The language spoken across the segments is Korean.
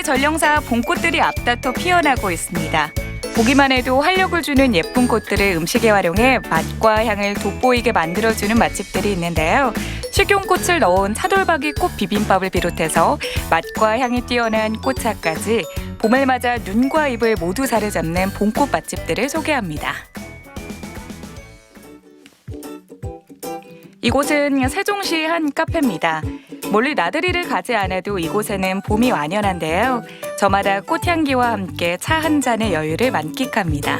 봄의 전령사 봄꽃들이 앞다퉈 피어나고 있습니다. 보기만 해도 활력을 주는 예쁜 꽃들을 음식에 활용해 맛과 향을 돋보이게 만들어주는 맛집들이 있는데요. 식용꽃을 넣은 차돌박이 꽃 비빔밥을 비롯해서 맛과 향이 뛰어난 꽃차까지 봄을 맞아 눈과 입을 모두 사로잡는 봄꽃 맛집들을 소개합니다. 이곳은 세종시 한 카페입니다. 멀리 나들이를 가지 않아도 이곳에는 봄이 완연한데요. 저마다 꽃향기와 함께 차 한 잔의 여유를 만끽합니다.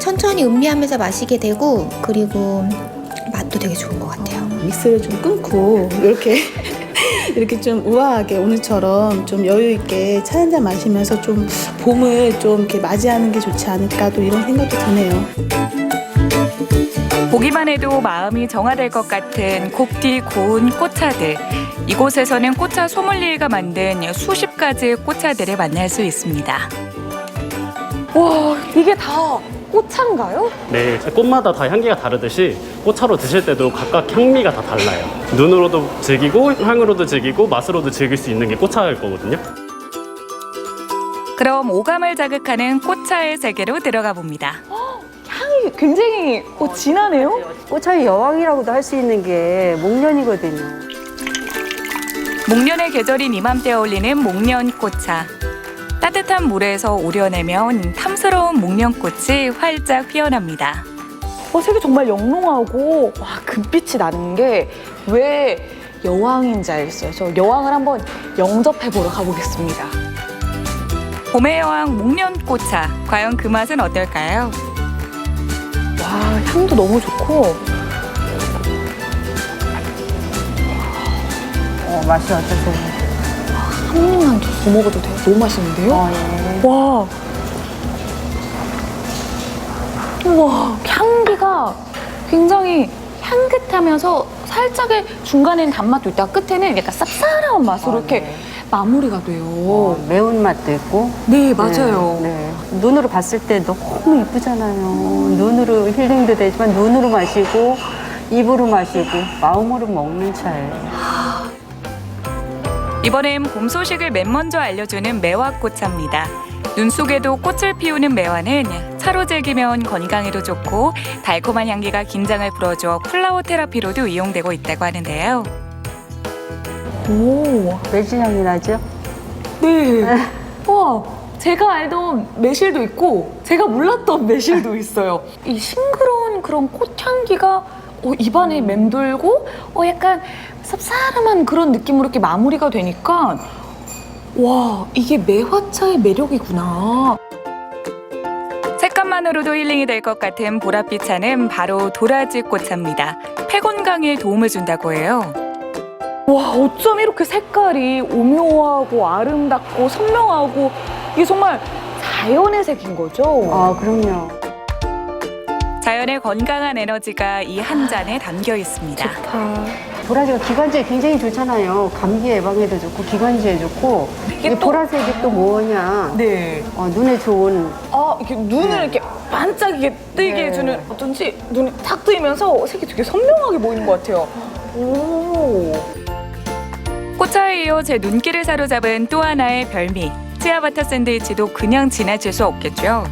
천천히 음미하면서 마시게 되고 그리고 맛도 되게 좋은 것 같아요. 믹스를 좀 끊고 이렇게 좀 우아하게 오늘처럼 좀 여유 있게 차 한 잔 마시면서 좀 봄을 좀 이렇게 맞이하는 게 좋지 않을까 또 이런 생각도 드네요. 보기만 해도 마음이 정화될 것 같은 곱디 고운 꽃차들. 이곳에서는 꽃차 소믈리에가 만든 수십 가지의 꽃차들을 만날 수 있습니다. 와, 이게 다 꽃차인가요? 네, 꽃마다 다 향기가 다르듯이 꽃차로 드실 때도 각각 향미가 다 달라요. 눈으로도 즐기고 향으로도 즐기고 맛으로도 즐길 수 있는 게 꽃차일 거거든요. 그럼 오감을 자극하는 꽃차의 세계로 들어가 봅니다. 향이 굉장히 진하네요? 꽃차의 여왕이라고도 할 수 있는 게 목련이거든요. 목련의 계절인 이맘때 어울리는 목련꽃차. 따뜻한 물에서 우려내면 탐스러운 목련꽃이 활짝 피어납니다. 색이 정말 영롱하고 와, 금빛이 나는 게 왜 여왕인지 알겠어요. 저 여왕을 한번 영접해보러 가보겠습니다. 봄의 여왕 목련꽃차. 과연 그 맛은 어떨까요? 와, 향도 너무 좋고 맛이 어떠세요? 한 입만 더 먹어도 돼요? 너무 맛있는데요? 예. 와, 우와, 향기가 굉장히 향긋하면서 살짝의 중간에는 단맛도 있다가 끝에는 약간 쌉쌀한 맛으로 이렇게 네. 마무리가 돼요. 매운맛도 있고. 네, 맞아요. 네. 눈으로 봤을 때 너무 이쁘잖아요. 눈으로 힐링도 되지만 눈으로 마시고 입으로 마시고 마음으로 먹는 차예요. 이번엔 봄 소식을 맨 먼저 알려주는 매화꽃차입니다. 눈 속에도 꽃을 피우는 매화는 차로 즐기면 건강에도 좋고 달콤한 향기가 긴장을 풀어줘 플라워 테라피로도 이용되고 있다고 하는데요. 오, 매실향이 나죠? 네. 와, 제가 알던 매실도 있고 제가 몰랐던 매실도 있어요. 이 싱그러운 그런 꽃향기가 입안에 맴돌고 약간 쌉싸름한 그런 느낌으로 이렇게 마무리가 되니까 와, 이게 매화차의 매력이구나. 색감만으로도 힐링이 될 것 같은 보랏빛 차는 바로 도라지 꽃차입니다. 폐 건강에 도움을 준다고 해요. 와, 어쩜 이렇게 색깔이 오묘하고 아름답고 선명하고 이게 정말 자연의 색인 거죠? 그럼요. 자연의 건강한 에너지가 이 한 잔에 담겨 있습니다. 도라지가 기관지에 굉장히 좋잖아요. 감기 예방에도 좋고 기관지에 좋고. 이게 이 보라색이 또 뭐냐? 네. 눈에 좋은. 이렇게 눈을 이렇게 반짝이게 뜨게 네. 해주는 어쩐지 눈이 탁 뜨이면서 색이 되게 선명하게 보이는 것 같아요. 오. 꽃차에 이어 제 눈길을 사로잡은 또 하나의 별미. 치아바타 샌드위치도 그냥 지나칠 수 없겠죠.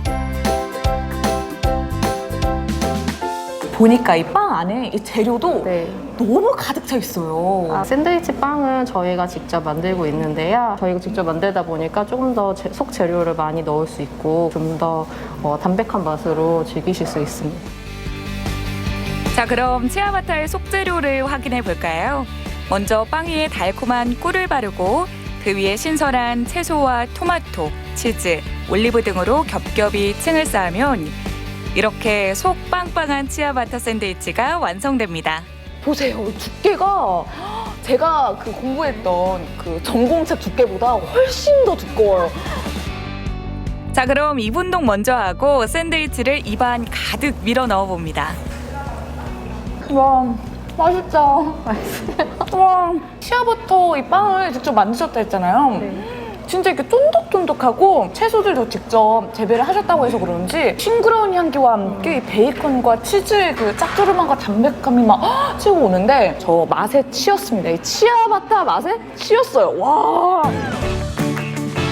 보니까 이 빵 안에 이 재료도 네. 너무 가득 차 있어요. 샌드위치 빵은 저희가 직접 만들고 있는데요. 저희가 직접 만들다 보니까 조금 더 속 재료를 많이 넣을 수 있고 좀 더 담백한 맛으로 즐기실 수 있습니다. 자, 그럼 치아바타의 속재료를 확인해 볼까요? 먼저 빵 위에 달콤한 꿀을 바르고 그 위에 신선한 채소와 토마토, 치즈, 올리브 등으로 겹겹이 층을 쌓으면 이렇게 속 빵빵한 치아바타 샌드위치가 완성됩니다. 보세요, 두께가 제가 공부했던 전공책 두께보다 훨씬 더 두꺼워요. 자, 그럼 입 운동 먼저 하고 샌드위치를 입안 가득 밀어 넣어 봅니다. 와, 맛있다. 와, 치아버터 이 빵을 직접 만드셨다 했잖아요. 진짜 이렇게 쫀득쫀득하고 채소들도 직접 재배를 하셨다고 해서 그런지 싱그러운 향기와 함께 이 베이컨과 치즈의 그 짭조름함과 담백함이 막 치고 오는데 저 맛에 치였습니다. 이 치아바타 맛에 치였어요. 와.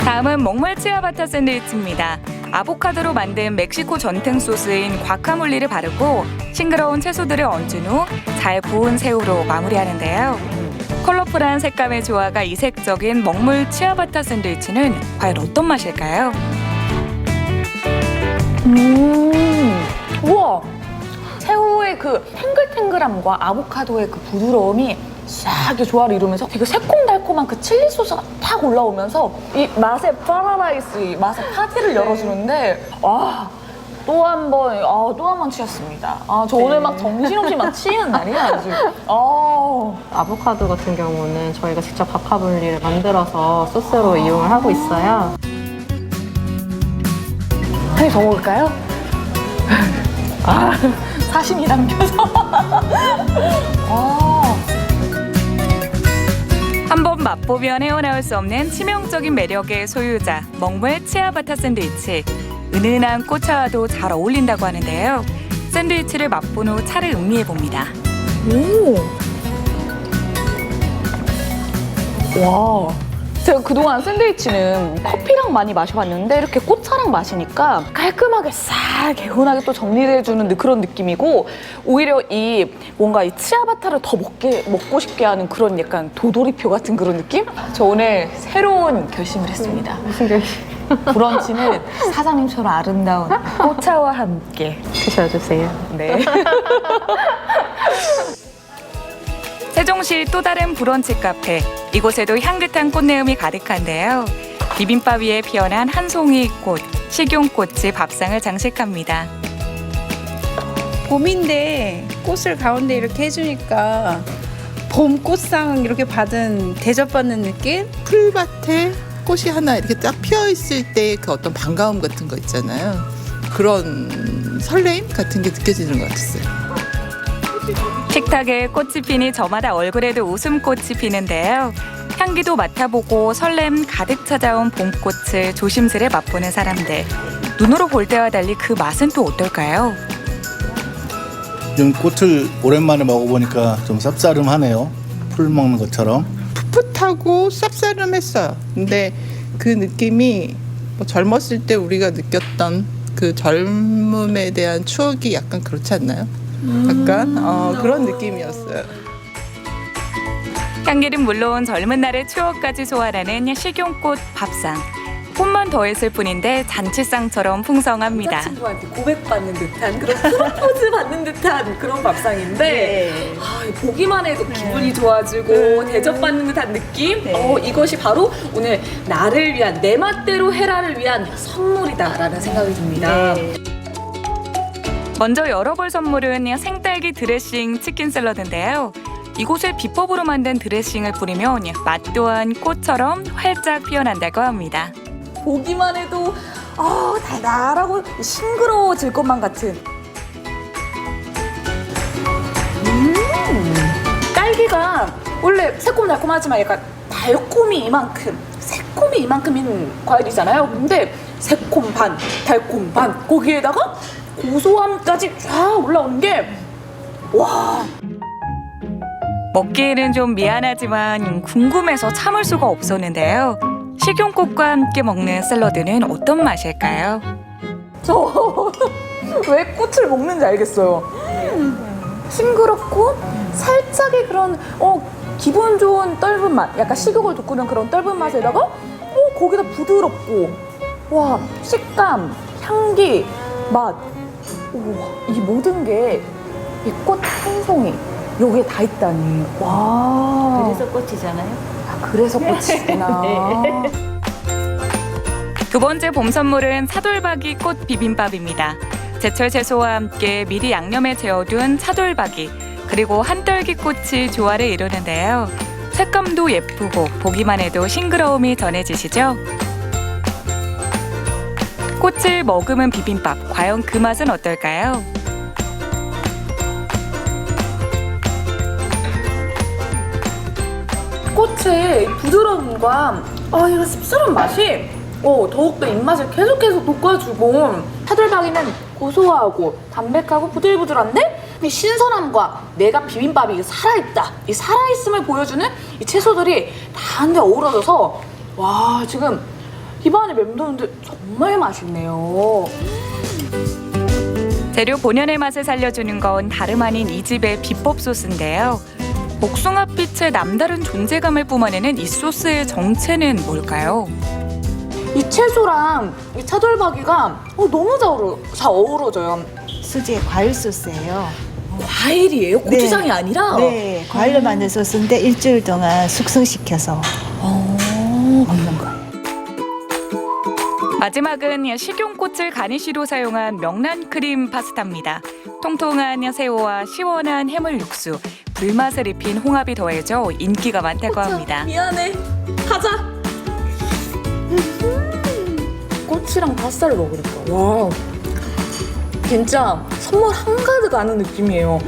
다음은 먹물 치아바타 샌드위치입니다. 아보카도로 만든 멕시코 전통 소스인 과카몰리를 바르고 싱그러운 채소들을 얹은 후 잘 구운 새우로 마무리하는데요. 컬러풀한 색감의 조화가 이색적인 먹물 치아바타 샌드위치는 과연 어떤 맛일까요? 우와. 새우의 그 탱글탱글함과 아보카도의 그 부드러움이 싹 이렇게 조화를 이루면서 되게 새콤달콤한 그 칠리 소스가 탁 올라오면서 이 맛의 파라다이스, 이 맛의 파티를 열어주는데 와. 또 한 번 치였습니다. 저 오늘 막 정신없이 막 치이는 날이야, 아주. 아보카도 같은 경우는 저희가 직접 과카몰리를 만들어서 소스로 이용을 하고 있어요. 한입 더 먹을까요? 사심이 담겨서. 한번 맛보면 헤어나올 수 없는 치명적인 매력의 소유자 먹물 치아바타 샌드위치. 은은한 꽃차와도 잘 어울린다고 하는데요. 샌드위치를 맛본 후 차를 음미해봅니다. 와. 제가 그동안 샌드위치는 커피랑 많이 마셔봤는데 이렇게 꽃차랑 마시니까 깔끔하게 싹 개운하게 또 정리해주는 그런 느낌이고 오히려 이 뭔가 이 치아바타를 더 먹고 싶게 하는 그런 약간 도돌이표 같은 그런 느낌? 저 오늘 새로운 결심을 했습니다. 무슨 결심? 브런치는 사장님처럼 아름다운 꽃차와 함께 드셔주세요. 네. 세종시 또 다른 브런치 카페. 이곳에도 향긋한 꽃내음이 가득한데요. 비빔밥 위에 피어난 한 송이 꽃, 식용꽃이 밥상을 장식합니다. 봄인데 꽃을 가운데 이렇게 해주니까 봄 꽃상 이렇게 받은 대접받는 느낌? 풀밭에 꽃이 하나 이렇게 딱 피어 있을 때 그 어떤 반가움 같은 거 있잖아요. 그런 설레임 같은 게 느껴지는 것 같았어요. 식탁에 꽃이 피니 저마다 얼굴에도 웃음꽃이 피는데요. 향기도 맡아보고 설렘 가득 찾아온 봄꽃을 조심스레 맛보는 사람들. 눈으로 볼 때와 달리 그 맛은 또 어떨까요? 좀 꽃을 오랜만에 먹어보니까 좀 쌉싸름하네요. 풀 먹는 것처럼. 풋풋하고 쌉싸름했어요. 근데 그 느낌이 뭐 젊었을 때 우리가 느꼈던 그 젊음에 대한 추억이 약간 그렇지 않나요? 약간 그런 느낌이었어요. 향기는 물론 젊은 날의 추억까지 소환하는 식용꽃 밥상. 꽃만 더했을 뿐인데 잔치상처럼 풍성합니다. 친구한테 고백받는 듯한 그런 프로포즈 받는 듯한 그런 밥상인데 보기만 해도 기분이 좋아지고 대접받는 듯한 느낌? 이것이 바로 오늘 나를 위한 내 맛대로 헤라를 위한 선물이다라는 생각이 듭니다. 먼저 열어볼 선물은 생딸기 드레싱 치킨 샐러드인데요. 이곳에 비법으로 만든 드레싱을 뿌리면 맛 또한 꽃처럼 활짝 피어난다고 합니다. 보기만 해도 달달하고 싱그러워질 것만 같은. 딸기가 원래 새콤달콤하지만 약간 달콤이 이만큼인 과일이잖아요. 근데 새콤 반, 달콤 반, 거기에다가 고소함까지 쫙 올라오는 게 와. 먹기에는 좀 미안하지만 궁금해서 참을 수가 없었는데요. 식용꽃과 함께 먹는 샐러드는 어떤 맛일까요? 저 왜 꽃을 먹는지 알겠어요. 싱그럽고 살짝의 그런 기분 좋은 떫은 맛, 약간 식욕을 돋구는 그런 떫은 맛에다가 거기다 부드럽고 와 식감, 향기, 맛, 이 모든 게 이 꽃 한 송이 여기에 다 있다니. 와. 그래서 꽃이잖아요. 그래서 꽃이구나. 네. 두 번째 봄 선물은 차돌박이 꽃 비빔밥입니다. 제철 채소와 함께 미리 양념에 재워둔 차돌박이 그리고 한떨기 꽃이 조화를 이루는데요. 색감도 예쁘고 보기만 해도 싱그러움이 전해지시죠? 꽃을 머금은 비빔밥, 과연 그 맛은 어떨까요? 꽃의 부드러움과 이거 씁쓸한 맛이 더욱더 입맛을 계속해서 돋궈주고, 차돌박이는 고소하고 담백하고 부들부들한데 이 신선함과 내가 비빔밥이 살아있다, 이 살아있음을 보여주는 이 채소들이 다 한데 어우러져서 와, 지금 입안에 맴도는데 정말 맛있네요. 재료 본연의 맛을 살려주는 건 다름 아닌 이 집의 비법 소스인데요. 복숭아빛의 남다른 존재감을 뿜어내는 이 소스의 정체는 뭘까요? 이 채소랑 이 차돌박이가 너무 잘 어우러져요. 수제 과일 소스예요. 과일이에요? 고추장이 아니라? 네, 과일로 만든 소스인데 일주일 동안 숙성시켜서 먹는 거예요. 마지막은 식용꽃을 가니쉬로 사용한 명란 크림 파스타입니다. 통통한 새우와 시원한 해물 육수, 불맛을 입힌 홍합이 더해져 인기가 많다고 합니다. 미안해. 가자. 꽃이랑 파스타를 먹으니까 와, 진짜 선물 한가득 아는 느낌이에요.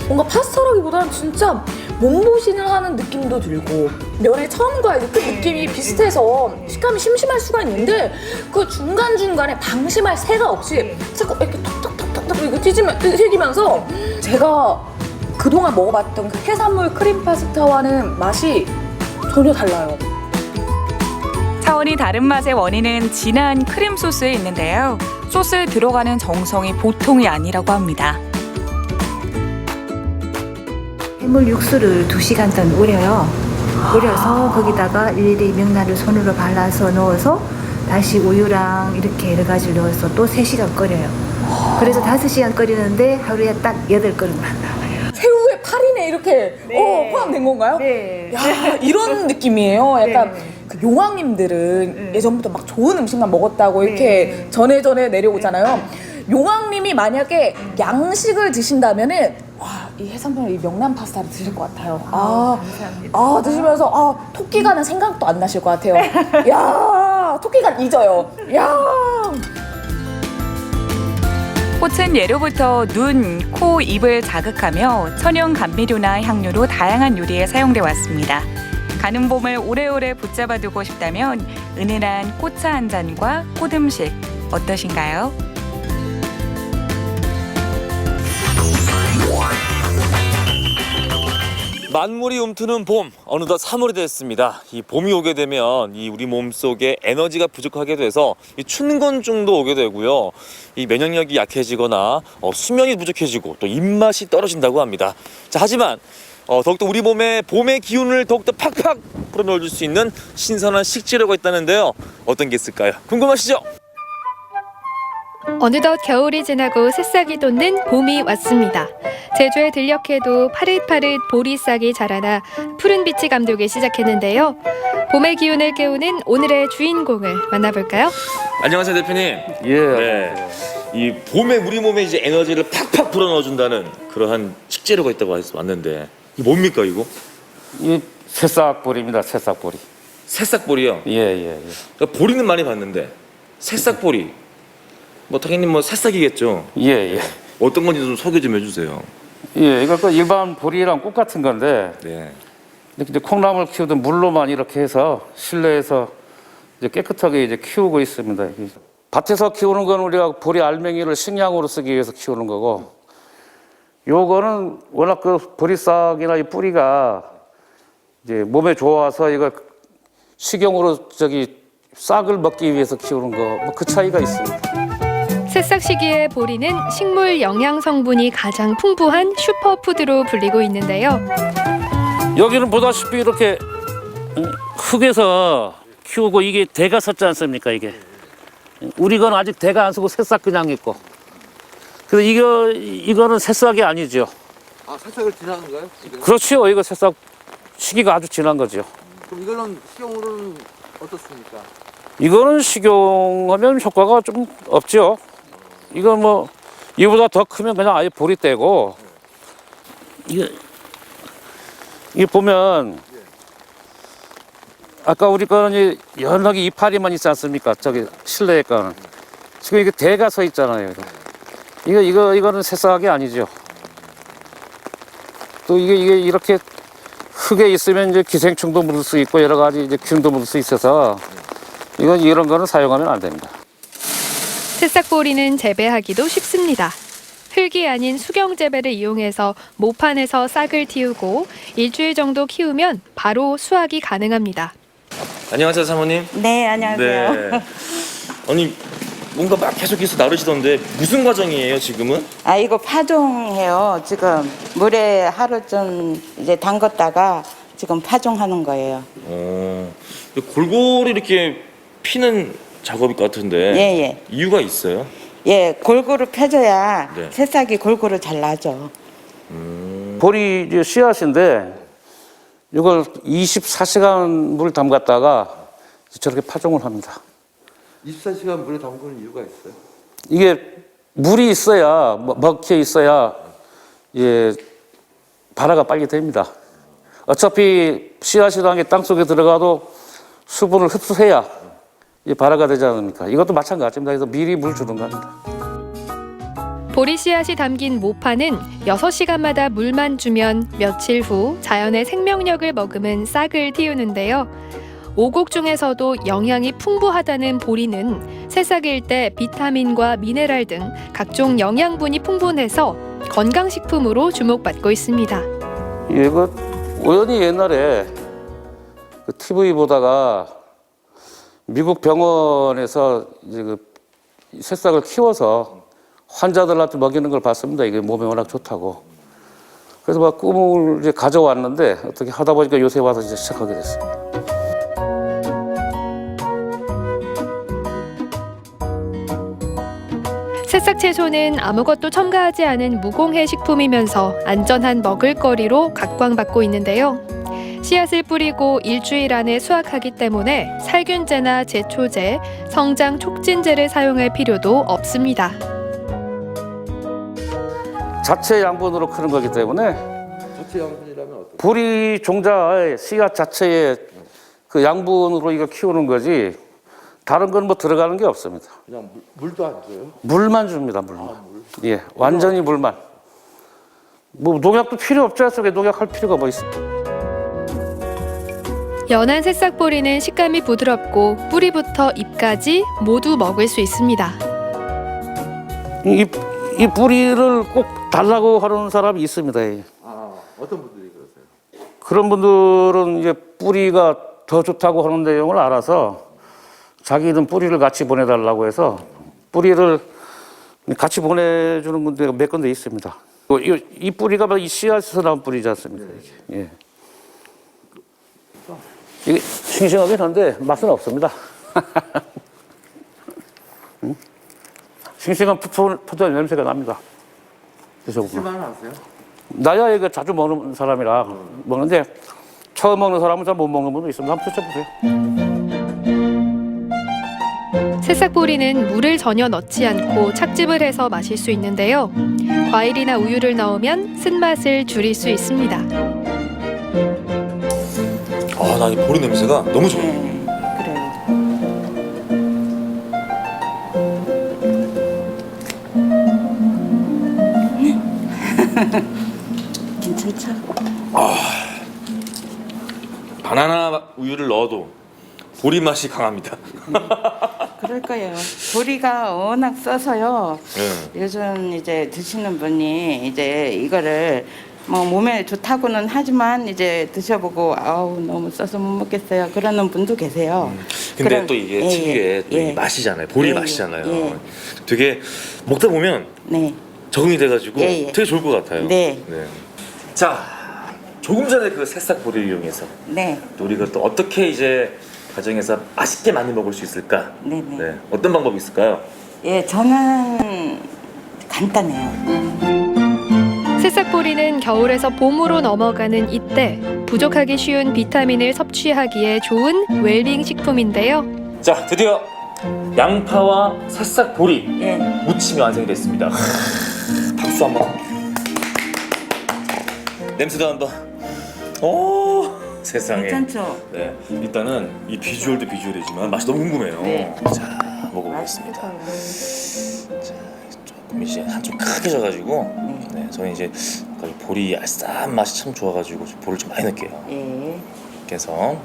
뭔가 파스타라기보다는 진짜 몸보신을 하는 느낌도 들고, 면의 처음과 끝 느낌이 비슷해서 식감이 심심할 수가 있는데 그 중간중간에 방심할 새가 없이 자꾸 이렇게 톡톡톡톡 이거 튀기면서 제가 그동안 먹어봤던 그 해산물 크림 파스타와는 맛이 전혀 달라요. 차원이 다른 맛의 원인은 진한 크림 소스에 있는데요. 소스에 들어가는 정성이 보통이 아니라고 합니다. 해물 육수를 2시간 동안 우려요. 우려서 거기다가 일일이 명란을 손으로 발라서 넣어서 다시 우유랑 이렇게 여러 가지를 넣어서 또 3시간 끓여요. 그래서 5시간 끓이는데 하루에 딱 8그릇만 나와요. 새우에 파리네 이렇게 포함된 건가요? 네. 야, 이런 느낌이에요. 약간 그 용왕님들은 예전부터 막 좋은 음식만 먹었다고 이렇게 전에 내려오잖아요. 용왕님이 만약에 양식을 드신다면은 이 해산물 이 명란 파스타를 드실 것 같아요. 감사합니다. 드시면서 토끼가는 생각도 안 나실 것 같아요. 야, 토끼가 잊어요. 야. 꽃은 예로부터 눈, 코, 입을 자극하며 천연 감미료나 향료로 다양한 요리에 사용돼 왔습니다. 가는 봄을 오래오래 붙잡아 두고 싶다면 은은한 꽃차 한 잔과 꽃음식 어떠신가요? 만물이 움트는 봄, 어느덧 3월이 됐습니다. 이 봄이 오게 되면 이 우리 몸속에 에너지가 부족하게 돼서 이 춘곤증도 오게 되고요. 이 면역력이 약해지거나 수면이 부족해지고 또 입맛이 떨어진다고 합니다. 자, 하지만 더욱더 우리 몸에 봄의 기운을 더욱더 팍팍 불어넣어줄 수 있는 신선한 식재료가 있다는데요. 어떤 게 있을까요? 궁금하시죠? 어느덧 겨울이 지나고 새싹이 돋는 봄이 왔습니다. 제주에 들녘에도 파릇파릇 보리싹이 자라나 푸른 빛이 감돌기 시작했는데요. 봄의 기운을 깨우는 오늘의 주인공을 만나볼까요? 안녕하세요, 대표님. 네. 이 봄에 우리 몸에 이제 에너지를 팍팍 불어넣어준다는 그러한 식재료가 있다고 해서 왔는데 이게 뭡니까 이거? 이 새싹보리입니다. 새싹보리. 새싹보리요? 예. 그러니까 보리는 많이 봤는데 새싹보리. 뭐 당연히 뭐 새싹이겠죠. 예. 어떤 건지 좀 소개 좀 해주세요. 예, 이거 그 일반 보리랑 꽃 같은 건데. 네. 이제 콩나물 키우던 물로만 이렇게 해서 실내에서 이제 깨끗하게 이제 키우고 있습니다. 밭에서 키우는 건 우리가 보리 알맹이를 식량으로 쓰기 위해서 키우는 거고, 요거는 워낙 그 보리싹이나 이 뿌리가 이제 몸에 좋아서 이거 식용으로 싹을 먹기 위해서 키우는 거, 뭐 그 차이가 있습니다. 새싹 시기의 보리는 식물 영양 성분이 가장 풍부한 슈퍼푸드로 불리고 있는데요. 여기는 보다시피 이렇게 흙에서 키우고 이게 대가 섰지 않습니까, 이게. 우리 건 아직 대가 안 서고 새싹 그냥 있고. 그래서 이거는 새싹이 아니죠. 아, 새싹을 지나는 거예요? 지금? 그렇죠. 이거 새싹 시기가 아주 지난 거죠. 그럼 이거는 식용으로는 어떻습니까? 이거는 식용하면 효과가 좀 없죠. 이건 뭐 이보다 더 크면 그냥 아예 보리 떼고, 이게 보면 아까 우리 거는 연하게 이파리만 있지 않습니까? 저기 실내에 거는 지금 이게 대가 서 있잖아요. 이거는 새싹이 아니죠. 또 이게 이렇게 흙에 있으면 이제 기생충도 묻을 수 있고 여러 가지 이제 균도 묻을 수 있어서 이런 거는 사용하면 안 됩니다. 새싹보리는 재배하기도 쉽습니다. 흙이 아닌 수경 재배를 이용해서 모판에서 싹을 틔우고 일주일 정도 키우면 바로 수확이 가능합니다. 안녕하세요, 사모님. 네, 안녕하세요. 네. 아니, 뭔가 막 계속해서 나르시던데 무슨 과정이에요, 지금은? 아, 이거 파종해요. 지금 물에 하루 좀 이제 담갔다가 지금 파종하는 거예요. 골고루 이렇게 피는 작업 같은데 예, 예. 이유가 있어요? 예, 골고루 펴줘야 네. 새싹이 골고루 잘 나죠. 보리 이제 씨앗인데 이걸 24시간 물 담갔다가 저렇게 파종을 합니다. 24시간 물에 담그는 이유가 있어요? 이게 물이 있어야 먹혀 있어야 예 발화가 빨리 됩니다. 어차피 씨앗이라는 게 땅속에 들어가도 수분을 흡수해야 이 발화가 되지 않습니까? 이것도 마찬가지입니다. 그래서 미리 물 주는 겁니다. 보리 씨앗이 담긴 모판은 6시간마다 물만 주면 며칠 후 자연의 생명력을 머금은 싹을 틔우는데요. 오곡 중에서도 영양이 풍부하다는 보리는 새싹일 때 비타민과 미네랄 등 각종 영양분이 풍부해서 건강식품으로 주목받고 있습니다. 이거 우연히 옛날에 그 TV 보다가 미국 병원에서 이제 그 새싹을 키워서 환자들한테 먹이는 걸 봤습니다. 이게 몸에 워낙 좋다고. 그래서 막 꿈을 이제 가져왔는데 어떻게 하다 보니까 요새 와서 이제 시작하게 됐습니다. 새싹 채소는 아무것도 첨가하지 않은 무공해 식품이면서 안전한 먹을거리로 각광받고 있는데요. 씨앗을 뿌리고 일주일 안에 수확하기 때문에 살균제나 제초제, 성장 촉진제를 사용할 필요도 없습니다. 자체 양분으로 크는 거기 때문에 자체 양분이라면 어떤? 보리 종자의 씨앗 자체의 그 양분으로 이거 키우는 거지 다른 건 뭐 들어가는 게 없습니다. 그냥 물도 안 줘요? 물만 줍니다, 물만. 예, 완전히 물만. 뭐 농약도 필요 없죠. 속에 농약할 필요가 뭐 있습니까? 연한 새싹보리는 식감이 부드럽고 뿌리부터 잎까지 모두 먹을 수 있습니다. 이 뿌리를 꼭 달라고 하는 사람이 있습니다. 예. 아, 어떤 분들이 그러세요? 그런 분들은 이제 뿌리가 더 좋다고 하는 내용을 알아서 자기는 뿌리를 같이 보내달라고 해서 뿌리를 같이 보내주는 군데가 몇 군데 있습니다. 이 뿌리가 이 씨앗에서 나온 뿌리지 않습니까? 예. 이게 싱싱하긴 한데 맛은 없습니다. 싱싱한 포도 냄새가 납니다. 드실만 하세요? 나야 이거 자주 먹는 사람이라 먹는데 처음 먹는 사람은 잘 못 먹는 분도 있습니다. 한번 드셔보세요. 새싹보리는 물을 전혀 넣지 않고 착즙을 해서 마실 수 있는데요. 과일이나 우유를 넣으면 쓴맛을 줄일 수 있습니다. 아, 나 이 보리 냄새가 너무 좋아. 그래요. 괜찮죠? 바나나 우유를 넣어도 보리 맛이 강합니다. 그럴 거예요. 보리가 워낙 써서요. 네. 요즘 이제 드시는 분이 이제 이거를 뭐 몸에 좋다고는 하지만 이제 드셔보고 아우 너무 써서 못 먹겠어요. 그러는 분도 계세요. 근데 그럼- 또 이게 예, 특유의 또 예. 이 맛이잖아요. 보리 예, 맛이잖아요. 예. 되게 먹다 보면 네. 적응이 돼가지고 예, 예. 되게 좋을 것 같아요. 네. 자, 조금 전에 그 새싹 보리를 이용해서 네. 또 우리가 또 어떻게 이제 가정에서 맛있게 많이 먹을 수 있을까? 네네. 네. 어떤 방법이 있을까요? 예, 저는 간단해요. 새싹보리는 겨울에서 봄으로 넘어가는 이때 부족하기 쉬운 비타민을 섭취하기에 좋은 웰빙 식품인데요. 자, 드디어 양파와 새싹 보리 예. 무침이 완성이 됐습니다. 박수 한번. 냄새도 한번. 오, 세상에. 괜찮죠? 네, 일단은 이 비주얼도 비주얼이지만 맛이 너무 궁금해요. 네. 자, 먹어보겠습니다. 자, 조금 이제 한쪽 크게 져가지고, 네, 저는 이제 아까 보리 알싸한 맛이 참 좋아가지고 좀 보리를 좀 많이 넣을게요. 예. 그래서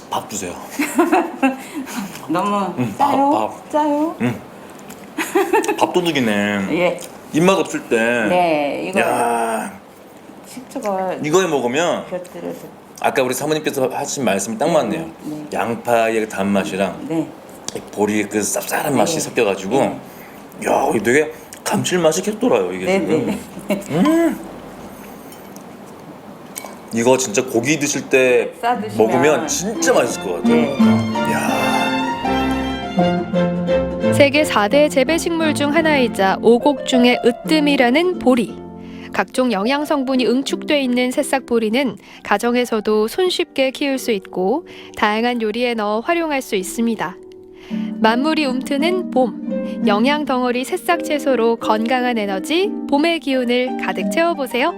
밥 주세요. 너무 짜요? 밥. 짜요? 밥도둑이네. 예. 입맛 없을 때. 네, 이거 야, 식초가 이거에 먹으면 곁들여서. 아까 우리 사모님께서 하신 말씀이 딱 맞네요. 양파의 그 단맛이랑 이 보리의 그 쌉쌀한 맛이 섞여가지고 야, 이게 되게 감칠맛이 계속 돌아요 이게 지금. 이거 진짜 고기 드실 때 싸 드시면 먹으면 진짜 맛있을 것 같아요. 야. 세계 4대 재배식물 중 하나이자 오곡 중의 으뜸이라는 보리. 각종 영양 성분이 응축돼 있는 새싹 보리는 가정에서도 손쉽게 키울 수 있고 다양한 요리에 넣어 활용할 수 있습니다. 만물이 움트는 봄, 영양 덩어리 새싹 채소로 건강한 에너지, 봄의 기운을 가득 채워보세요.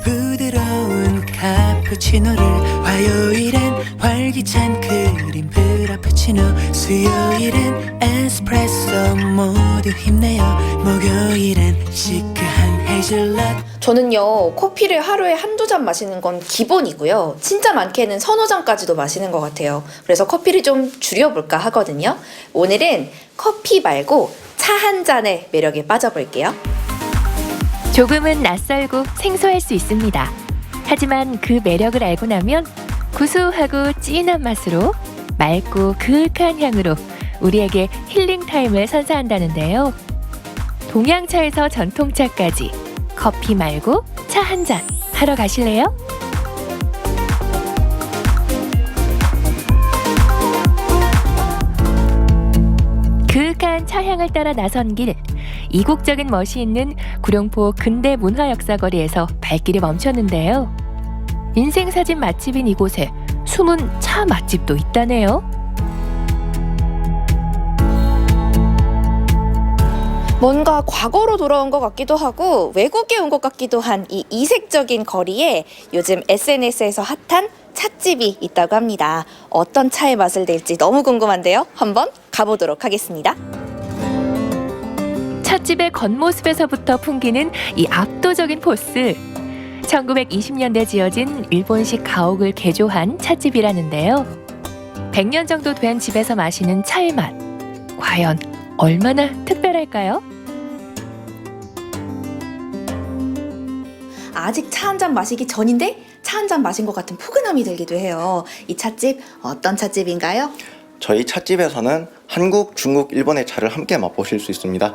부드러운 카푸치노를 화요일엔 활기찬 크림 프라푸치노 수요일엔 에스프레소 모두 힘내요 목요일엔 시크한 헤이즐넛 저는요 커피를 하루에 한두 잔 마시는 건 기본이고요. 진짜 많게는 서너 잔까지도 마시는 것 같아요. 그래서 커피를 좀 줄여볼까 하거든요. 오늘은 커피 말고 차 한 잔의 매력에 빠져볼게요. 조금은 낯설고 생소할 수 있습니다. 하지만 그 매력을 알고 나면 구수하고 진한 맛으로 맑고 그윽한 향으로 우리에게 힐링 타임을 선사한다는데요. 동양차에서 전통차까지 커피 말고 차 한 잔 하러 가실래요? 그윽한 차향을 따라 나선 길. 이국적인 멋이 있는 구룡포 근대 문화역사거리에서 발길이 멈췄는데요. 인생사진 맛집인 이곳에 숨은 차 맛집도 있다네요. 뭔가 과거로 돌아온 것 같기도 하고 외국에 온 것 같기도 한 이 이색적인 거리에 요즘 SNS에서 핫한 찻집이 있다고 합니다. 어떤 차의 맛을 낼지 너무 궁금한데요. 한번 가보도록 하겠습니다. 찻집의 겉모습에서부터 풍기는 이 압도적인 포스. 1920년대 지어진 일본식 가옥을 개조한 찻집이라는데요. 100년 정도 된 집에서 마시는 차의 맛. 과연 얼마나 특별할까요? 아직 차 한 잔 마시기 전인데 차 한 잔 마신 것 같은 포근함이 들기도 해요. 이 찻집 어떤 찻집인가요? 저희 찻집에서는 한국, 중국, 일본의 차를 함께 맛보실 수 있습니다.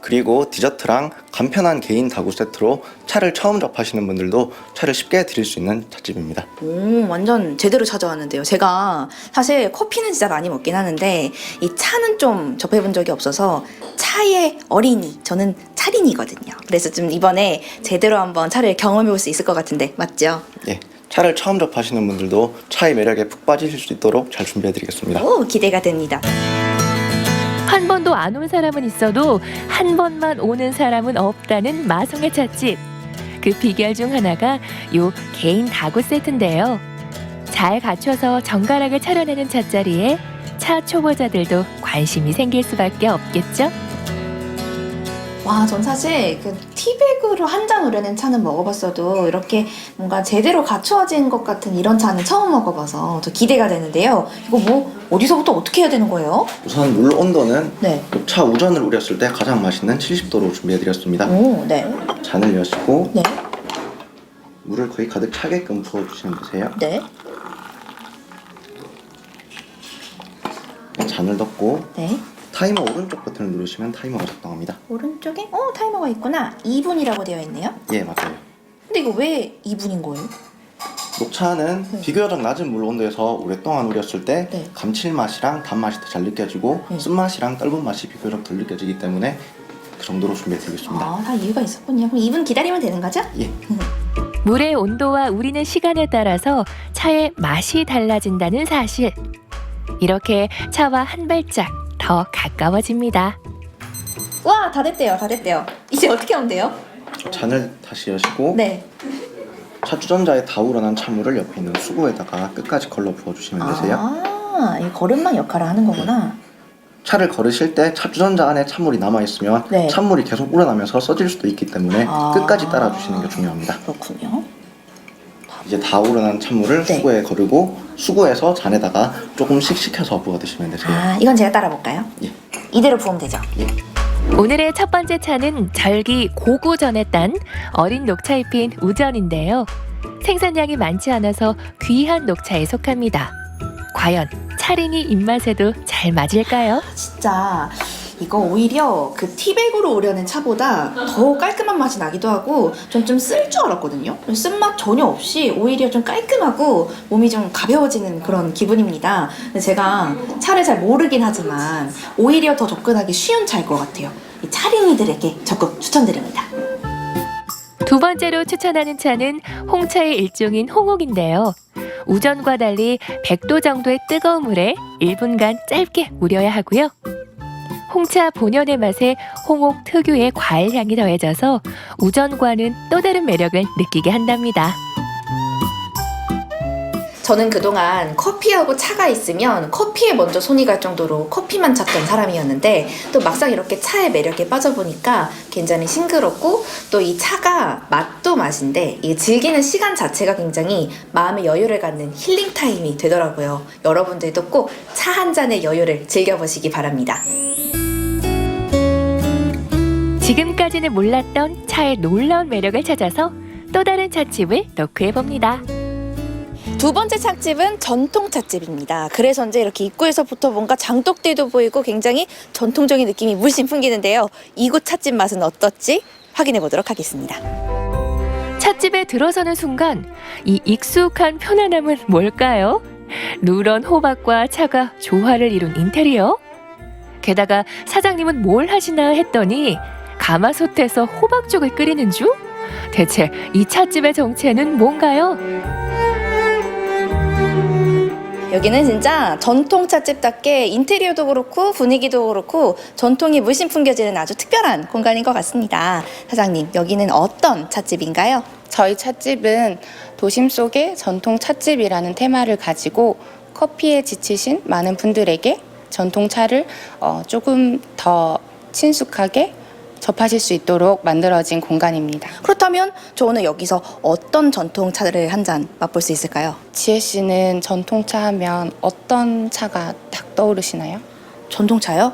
그리고 디저트랑 간편한 개인 다구 세트로 차를 처음 접하시는 분들도 차를 쉽게 드릴 수 있는 찻집입니다. 완전 제대로 찾아왔는데요. 제가 사실 커피는 진짜 많이 먹긴 하는데 이 차는 좀 접해본 적이 없어서 차의 어린이, 저는 차린이거든요. 그래서 좀 이번에 제대로 한번 차를 경험해볼 수 있을 것 같은데 맞죠? 예, 차를 처음 접하시는 분들도 차의 매력에 푹 빠지실 수 있도록 잘 준비해드리겠습니다. 오, 기대가 됩니다. 한 번도 안 온 사람은 있어도 한 번만 오는 사람은 없다는 마성의 찻집. 그 비결 중 하나가 요 개인 다구 세트인데요. 잘 갖춰서 정갈하게 차려내는 찻자리에 차 초보자들도 관심이 생길 수밖에 없겠죠? 와, 전 사실 그 티백으로 한 잔 우려낸 차는 먹어봤어도 이렇게 뭔가 제대로 갖추어진 것 같은 이런 차는 처음 먹어봐서 더 기대가 되는데요. 이거 뭐 어디서부터 어떻게 해야 되는 거예요? 우선 물 온도는 네. 녹차 우전을 우렸을 때 가장 맛있는 70도로 준비해드렸습니다. 오, 네. 잔을 여시고 네. 물을 거의 가득 차게끔 부어주시면 되세요. 네. 잔을 넣고 네. 타이머 오른쪽 버튼을 누르시면 타이머가 작동합니다. 오른쪽에 타이머가 있구나. 2분이라고 되어 있네요. 예, 맞아요. 근데 이거 왜 2분인 거예요? 녹차는 비교적 낮은 물 온도에서 오랫동안 우렸을 때 감칠맛이랑 단맛이 더 잘 느껴지고 쓴맛이랑 떫은 맛이 비교적 덜 느껴지기 때문에 그 정도로 준비해드리겠습니다. 아, 다 이유가 있었군요. 그럼 2분 기다리면 되는 거죠? 예. 물의 온도와 우리는 시간에 따라서 차의 맛이 달라진다는 사실. 이렇게 차와 한 발짝 더 가까워집니다. 와, 다 됐대요. 다 됐대요. 이제 어떻게 하면 돼요? 잔을 다시 여시고 네. 차 주전자에 다 우러난 찬물을 옆에 있는 수구에다가 끝까지 걸러 부어주시면 되세요. 아, 이 거름망 역할을 하는 거구나. 차를 걸으실 때 차 주전자 안에 찬물이 남아있으면 네. 찬물이 계속 우러나면서 써질 수도 있기 때문에 끝까지 따라주시는 게 중요합니다. 그렇군요. 이제 다 우러난 찬물을 네. 수구에 거르고 수구에서 잔에다가 조금씩 식혀서 부어 드시면 되세요. 아, 이건 제가 따라 볼까요? 예. 이대로 부으면 되죠? 오늘의 첫 번째 차는 절기 고구전에 딴 어린 녹차잎인 우전인데요. 생산량이 많지 않아서 귀한 녹차에 속합니다. 과연 차린이 입맛에도 잘 맞을까요? 진짜 이거 오히려 그 티백으로 우려낸 차보다 더 깔끔한 맛이 나기도 하고 전 좀 쓸 줄 알았거든요. 쓴맛 전혀 없이 오히려 좀 깔끔하고 몸이 좀 가벼워지는 그런 기분입니다. 근데 제가 차를 잘 모르긴 하지만 오히려 더 접근하기 쉬운 차일 것 같아요. 이 차린이들에게 적극 추천드립니다. 두 번째로 추천하는 차는 홍차의 일종인 홍옥인데요. 우전과 달리 100도 정도의 뜨거운 물에 1분간 짧게 우려야 하고요. 홍차 본연의 맛에 홍옥 특유의 과일 향이 더해져서 우전과는 또 다른 매력을 느끼게 한답니다. 저는 그동안 커피하고 차가 있으면 커피에 먼저 손이 갈 정도로 커피만 찾던 사람이었는데 또 막상 이렇게 차의 매력에 빠져보니까 굉장히 싱그럽고 또 이 차가 맛도 맛인데 이 즐기는 시간 자체가 굉장히 마음의 여유를 갖는 힐링 타임이 되더라고요. 여러분들도 꼭 차 한 잔의 여유를 즐겨보시기 바랍니다. 지금까지는 몰랐던 차의 놀라운 매력을 찾아서 또 다른 찻집을 노크해봅니다. 두 번째 찻집은 전통 찻집입니다. 그래서인지 이렇게 입구에서부터 뭔가 장독대도 보이고 굉장히 전통적인 느낌이 물씬 풍기는데요. 이곳 찻집 맛은 어떨지 확인해 보도록 하겠습니다. 찻집에 들어서는 순간 이 익숙한 편안함은 뭘까요? 누런 호박과 차가 조화를 이룬 인테리어? 게다가 사장님은 뭘 하시나 했더니 가마솥에서 호박죽을 끓이는 중? 대체 이 찻집의 정체는 뭔가요? 여기는 진짜 전통 찻집답게 인테리어도 그렇고 분위기도 그렇고 전통이 물씬 풍겨지는 아주 특별한 공간인 것 같습니다. 사장님, 여기는 어떤 찻집인가요? 저희 찻집은 도심 속의 전통 찻집이라는 테마를 가지고 커피에 지치신 많은 분들에게 전통차를 조금 더 친숙하게 접하실 수 있도록 만들어진 공간입니다. 그렇다면 저 오늘 여기서 어떤 전통차를 한 잔 맛볼 수 있을까요? 지혜 씨는 전통차 하면 어떤 차가 딱 떠오르시나요? 전통차요?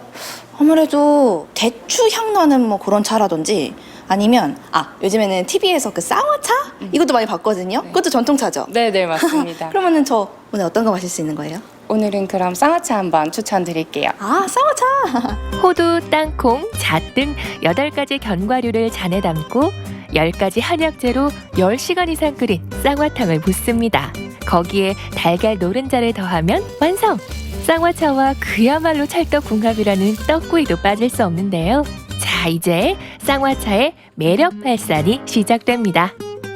아무래도 대추 향 나는 뭐 그런 차라든지 아니면 요즘에는 TV에서 그 쌍화차? 이것도 많이 봤거든요. 그것도 전통차죠? 네, 맞습니다. 그러면은 저 오늘 어떤 거 마실 수 있는 거예요? 오늘은 그럼 쌍화차 한번 추천드릴게요. 쌍화차! 호두, 땅콩, 잣 등 8가지 견과류를 잔에 담고 10가지 한약재로 10시간 이상 끓인 쌍화탕을 붓습니다. 거기에 달걀 노른자를 더하면 완성! 쌍화차와 그야말로 찰떡궁합이라는 떡구이도 빠질 수 없는데요. 자, 이제 쌍화차의 매력 발산이 시작됩니다.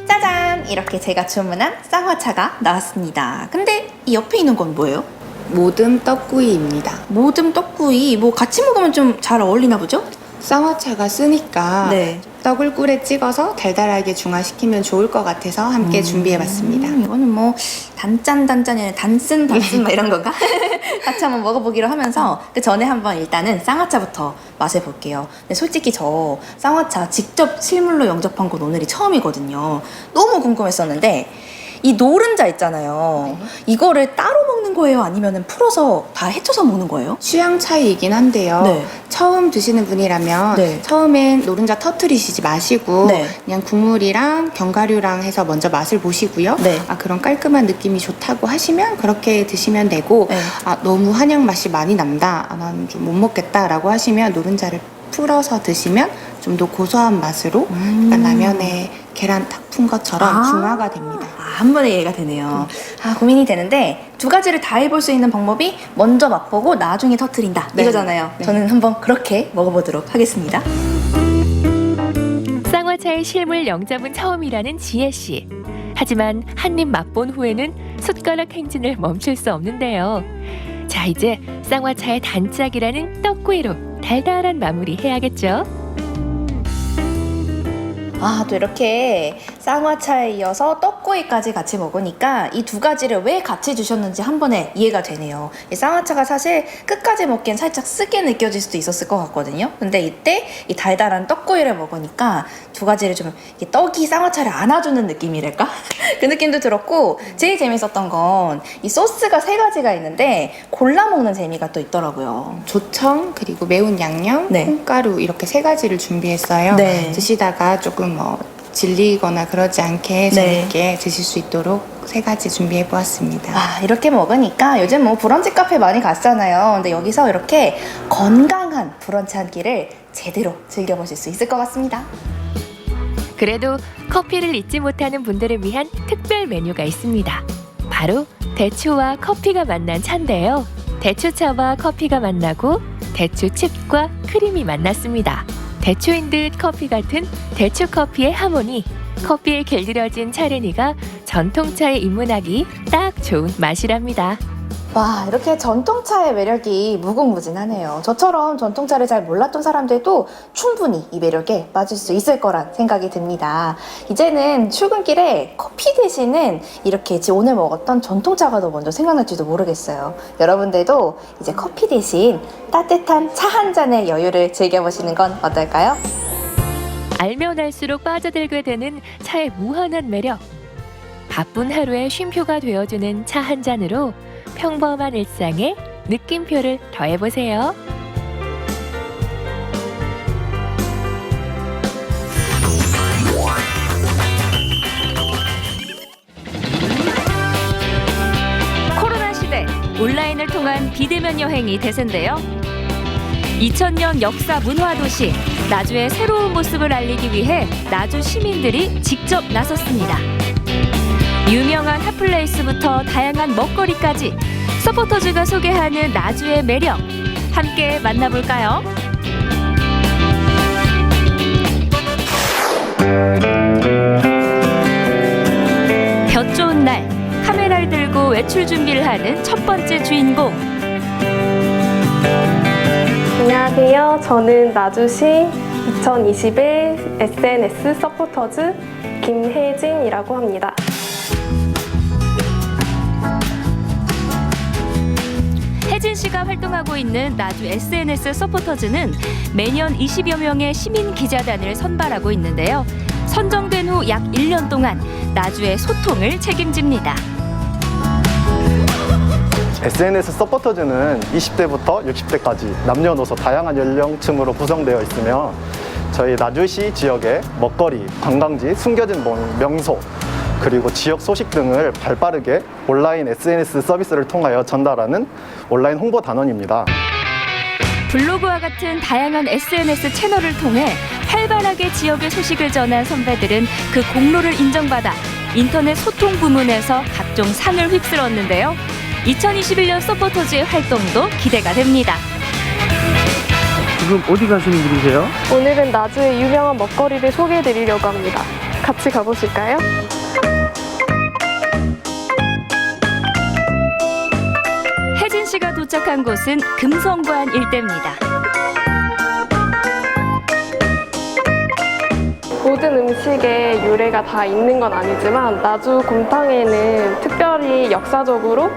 짜잔! 이렇게 제가 주문한 쌍화차가 나왔습니다. 근데 이 옆에 있는 건 뭐예요? 모듬 떡구이입니다. 모듬 떡구이, 뭐 같이 먹으면 좀 잘 어울리나 보죠? 쌍화차가 쓰니까 네. 떡을 꿀에 찍어서 달달하게 중화시키면 좋을 것 같아서 함께 준비해봤습니다. 이거는 뭐 단짠이 아니라 단쓴 막 이런 건가? 같이 한번 먹어보기로 하면서 그 전에 한번 일단은 쌍화차부터 맛을 볼게요. 근데 솔직히 저 쌍화차 직접 실물로 영접한 건 오늘이 처음이거든요. 너무 궁금했었는데 이 노른자 있잖아요. 이거를 따로 먹는 거예요? 아니면 풀어서 다 헤쳐서 먹는 거예요? 취향 차이이긴 한데요. 네. 처음 드시는 분이라면 네. 처음엔 노른자 터트리시지 마시고 네. 그냥 국물이랑 견과류랑 해서 먼저 맛을 보시고요. 네. 그런 깔끔한 느낌이 좋다고 하시면 그렇게 드시면 되고 네. 너무 한약 맛이 많이 난다. 나는 좀 못 먹겠다라고 하시면 노른자를 풀어서 드시면 좀 더 고소한 맛으로 약간 라면에 계란 딱 푼 것처럼 중화가 됩니다. 한 번에 이해가 되네요. 고민이 되는데 두 가지를 다 해볼 수 있는 방법이 먼저 맛보고 나중에 터트린다 이거잖아요. 네. 저는 한번 그렇게 먹어보도록 하겠습니다. 쌍화차의 실물 영접은 처음이라는 지혜 씨. 하지만 한 입 맛본 후에는 숟가락 행진을 멈출 수 없는데요. 자, 이제 쌍화차의 단짝이라는 떡구이로 달달한 마무리 해야겠죠? 또 이렇게 쌍화차에 이어서 떡구이까지 같이 먹으니까 이 두 가지를 왜 같이 주셨는지 한 번에 이해가 되네요. 이 쌍화차가 사실 끝까지 먹기엔 살짝 쓰게 느껴질 수도 있었을 것 같거든요. 근데 이때 이 달달한 떡구이를 먹으니까 두 가지를 좀 이 떡이 쌍화차를 안아주는 느낌이랄까? 그 느낌도 들었고, 제일 재밌었던 건 이 소스가 3가지가 있는데 골라 먹는 재미가 또 있더라고요. 조청 그리고 매운 양념, 콩가루 이렇게 3가지를 준비했어요. 네. 드시다가 조금 질리거나 그러지 않게 재밌게 드실 수 있도록 3가지 준비해 보았습니다. 아, 이렇게 먹으니까 요즘 뭐 브런치 카페 많이 갔잖아요. 근데 여기서 이렇게 건강한 브런치 한 끼를 제대로 즐겨보실 수 있을 것 같습니다. 그래도 커피를 잊지 못하는 분들을 위한 특별 메뉴가 있습니다. 바로 대추와 커피가 만난 차인데요. 대추차와 커피가 만나고 대추칩과 크림이 만났습니다. 대추인 듯 커피 같은 대추커피의 하모니. 커피에 길들여진 차레니가 전통차에 입문하기 딱 좋은 맛이랍니다. 와, 이렇게 전통차의 매력이 무궁무진하네요. 저처럼 전통차를 잘 몰랐던 사람들도 충분히 이 매력에 빠질 수 있을 거란 생각이 듭니다. 이제는 출근길에 커피 대신은 이렇게 오늘 먹었던 전통차가 더 먼저 생각날지도 모르겠어요. 여러분들도 이제 커피 대신 따뜻한 차 한 잔의 여유를 즐겨보시는 건 어떨까요? 알면 알수록 빠져들게 되는 차의 무한한 매력. 바쁜 하루의 쉼표가 되어주는 차 한 잔으로 평범한 일상에 느낌표를 더해보세요. 코로나 시대 온라인을 통한 비대면 여행이 대세인데요. 2000년 역사 문화도시 나주의 새로운 모습을 알리기 위해 나주 시민들이 직접 나섰습니다. 유명한 핫플레이스부터 다양한 먹거리까지 서포터즈가 소개하는 나주의 매력 함께 만나볼까요? 볕 좋은 날 카메라를 들고 외출 준비를 하는 첫 번째 주인공. 안녕하세요. 저는 나주시 2021 SNS 서포터즈 김혜진이라고 합니다. 혜진 씨가 활동하고 있는 나주 SNS 서포터즈는 매년 20여 명의 시민 기자단을 선발하고 있는데요. 선정된 후 약 1년 동안 나주의 소통을 책임집니다. SNS 서포터즈는 20대부터 60대까지 남녀노소 다양한 연령층으로 구성되어 있으며 저희 나주시 지역의 먹거리, 관광지, 숨겨진 명소, 그리고 지역 소식 등을 발빠르게 온라인 SNS 서비스를 통하여 전달하는 온라인 홍보 단원입니다. 블로그와 같은 다양한 SNS 채널을 통해 활발하게 지역의 소식을 전한 선배들은 그 공로를 인정받아 인터넷 소통 부문에서 각종 상을 휩쓸었는데요. 2021년 서포터즈의 활동도 기대가 됩니다. 지금 어디 가시는 길이세요? 오늘은 나주의 유명한 먹거리를 소개해드리려고 합니다. 같이 가보실까요? 혜진 씨가 도착한 곳은 금성관 일대입니다. 모든 음식에 유래가 다 있는 건 아니지만 나주 곰탕에는 특별히 역사적으로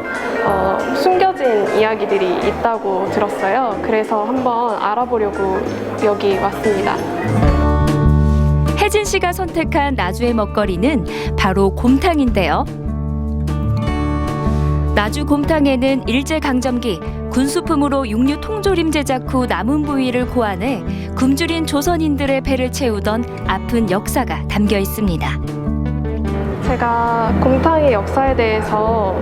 숨겨진 이야기들이 있다고 들었어요. 그래서 한번 알아보려고 여기 왔습니다. 혜진 씨가 선택한 나주의 먹거리는 바로 곰탕인데요. 나주 곰탕에는 일제강점기 군수품으로 육류 통조림 제작 후 남은 부위를 고안해 굶주린 조선인들의 배를 채우던 아픈 역사가 담겨 있습니다. 제가 곰탕의 역사에 대해서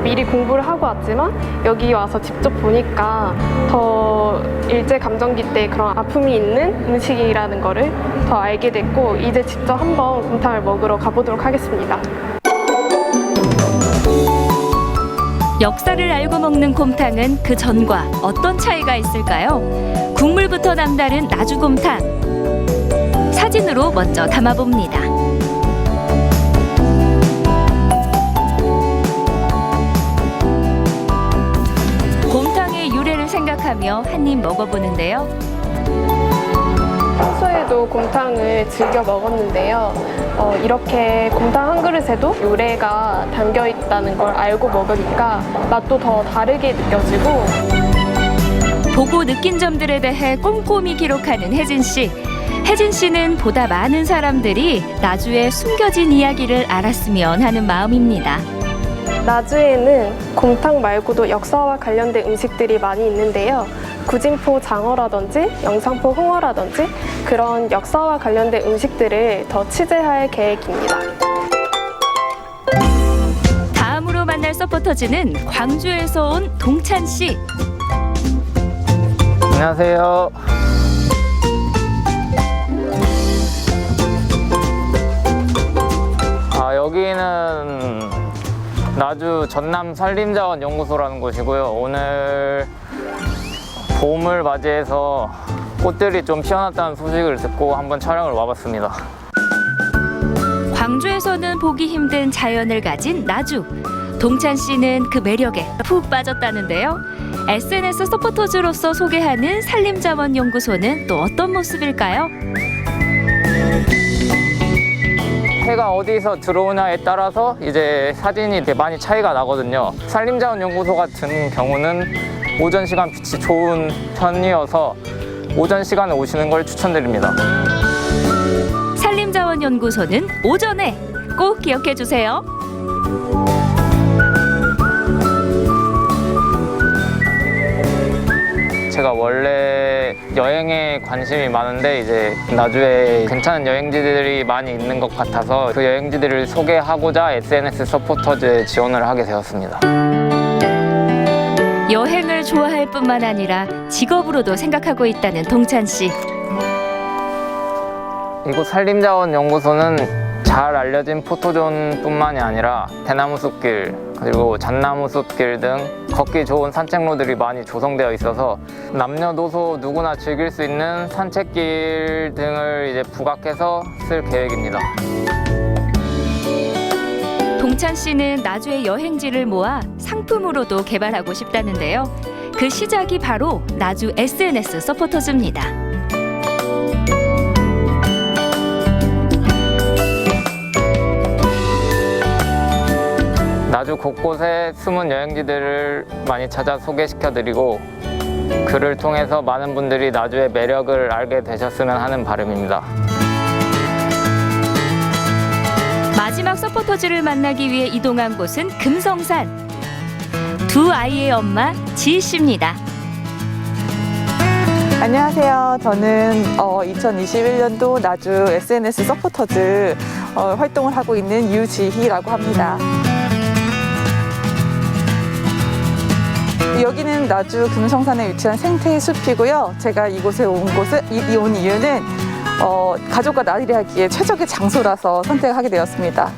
미리 공부를 하고 왔지만 여기 와서 직접 보니까 더 일제감정기 때 그런 아픔이 있는 음식이라는 거를 더 알게 됐고 이제 직접 한번 곰탕을 먹으러 가보도록 하겠습니다. 역사를 알고 먹는 곰탕은 그 전과 어떤 차이가 있을까요? 국물부터 남다른 나주곰탕. 사진으로 먼저 담아봅니다. 곰탕의 유래를 생각하며 한 입 먹어보는데요. 평소에도 곰탕을 즐겨 먹었는데요. 이렇게 곰탕 한 그릇에도 요래가 담겨 있다는 걸 알고 먹으니까 맛도 더 다르게 느껴지고 보고 느낀 점들에 대해 꼼꼼히 기록하는 혜진 씨. 혜진 씨는 보다 많은 사람들이 나주의 숨겨진 이야기를 알았으면 하는 마음입니다. 나주에는 곰탕 말고도 역사와 관련된 음식들이 많이 있는데요. 구진포 장어라든지 영상포 홍어라든지 그런 역사와 관련된 음식들을 더 취재할 계획입니다. 다음으로 만날 서포터즈는 광주에서 온 동찬 씨. 안녕하세요. 여기는 나주 전남 산림자원연구소라는 곳이고요. 오늘 봄을 맞이해서 꽃들이 좀 피어났다는 소식을 듣고 한번 촬영을 와봤습니다. 광주에서는 보기 힘든 자연을 가진 나주. 동찬 씨는 그 매력에 푹 빠졌다는데요. SNS 서포터즈로서 소개하는 산림자원연구소는 또 어떤 모습일까요? 해가 어디서 들어오냐에 따라서 이제 사진이 되게 많이 차이가 나거든요. 산림자원연구소 같은 경우는 오전 시간 빛이 좋은 편이어서 오전 시간에 오시는 걸 추천드립니다. 산림자원연구소는 오전에 꼭 기억해 주세요. 제가 원래 여행에 관심이 많은데 이제 나주에 괜찮은 여행지들이 많이 있는 것 같아서 그 여행지들을 소개하고자 SNS 서포터즈에 지원을 하게 되었습니다. 여행을 좋아할 뿐만 아니라 직업으로도 생각하고 있다는 동찬 씨. 이곳 산림자원연구소는 잘 알려진 포토존뿐만이 아니라 대나무 숲길 그리고 잣나무 숲길 등 걷기 좋은 산책로들이 많이 조성되어 있어서 남녀노소 누구나 즐길 수 있는 산책길 등을 이제 부각해서 쓸 계획입니다. 동찬 씨는 나주의 여행지를 모아 상품으로도 개발하고 싶다는데요. 그 시작이 바로 나주 SNS 서포터즈입니다. 나주 곳곳에 숨은 여행지들을 많이 찾아 소개시켜드리고 그를 통해서 많은 분들이 나주의 매력을 알게 되셨으면 하는 바람입니다. 마지막 서포터즈를 만나기 위해 이동한 곳은 금성산. 두 아이의 엄마 지희 씨입니다. 안녕하세요. 저는 2021년도 나주 SNS 서포터즈 활동을 하고 있는 유지희라고 합니다. 여기는 나주 금성산에 위치한 생태의 숲이고요. 제가 이곳에 온 이유는 가족과 나들이 하기에 최적의 장소라서 선택하게 되었습니다.